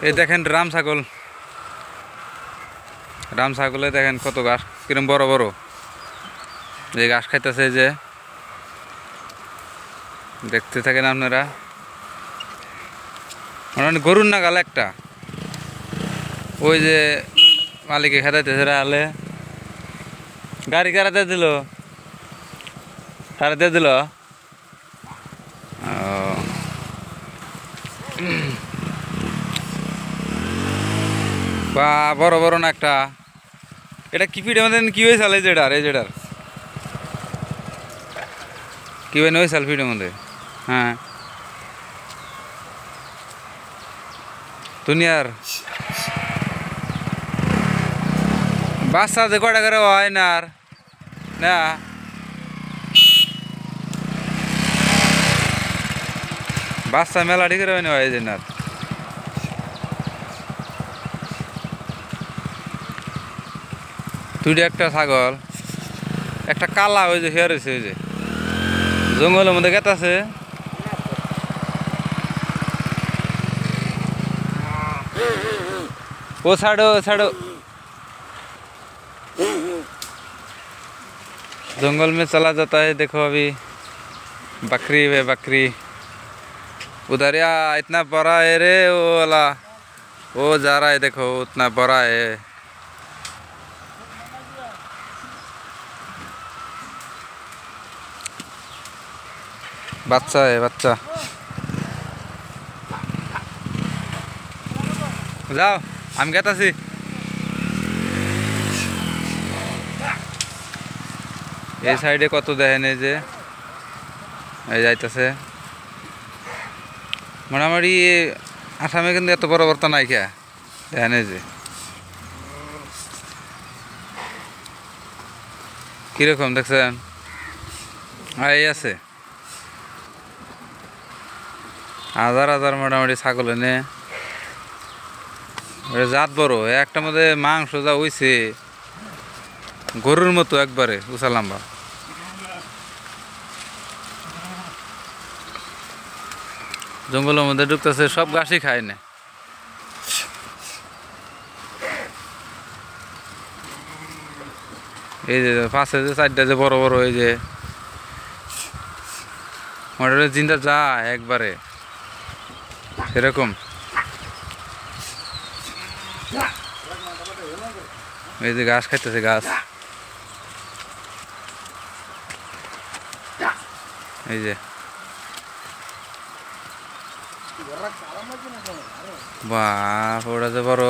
এই দেখেন রাম ছাগলে দেখেন কত ঘাস কিরম বড় বড় যে ঘাস খাইতেছে যে দেখতে থাকেন আপনারা গরুর না গালে একটা ওই যে মালিকে খেতাইতেছে আলে গাড়ি কারাতে দিল কারাতে দিল বা বড় বড় না একটা এটা কি পিঠে মধ্যে কি হয়েছিল এই যেটার কি হয় হয়েছিল পিঠের মধ্যে হ্যাঁ দুনিয়ার বাচ্চা যে কটা করে হয় না আর না বাচ্চা মেলাটি করে হয় না হয় যে না দুইটা একটা ছাগল একটা কালা ওই যে হেয়ার হয়েছে ওই যে জঙ্গলের মধ্যে গেতাছে वो छाड़ो जंगल में चला जाता है देखो अभी बकरी वे बकरी उधर या इतना बड़ा है रे वो वाला वो जा रहा है देखो उतना बड़ा है बच्चा है बच्चा যাও আমি গেতাছি এই সাইডে কত দেখেন এই যে এই যাইতেছে মোটামুটি আসামে কিন্তু এত বড় বর্তা নাই খেয়া দেখেন এই যে কিরকম দেখছেন এই আছে হাজার হাজার মোটামুটি ছাগল এনে জাত বড় একটা মধ্যে মাংস যা হইছে গরুর মতো একবারে উঁচা লম্বা জঙ্গলের মধ্যে ঢুকতেছে সব ঘাসই খায় না এই যে পাশে যে চারটা যে বড় বড় এই যে মোটামুটি জিন্দা যায় একবারে সেরকম এই যে ঘাস খাইতেছে ঘাস এই যে বাহ ওটা যে বড়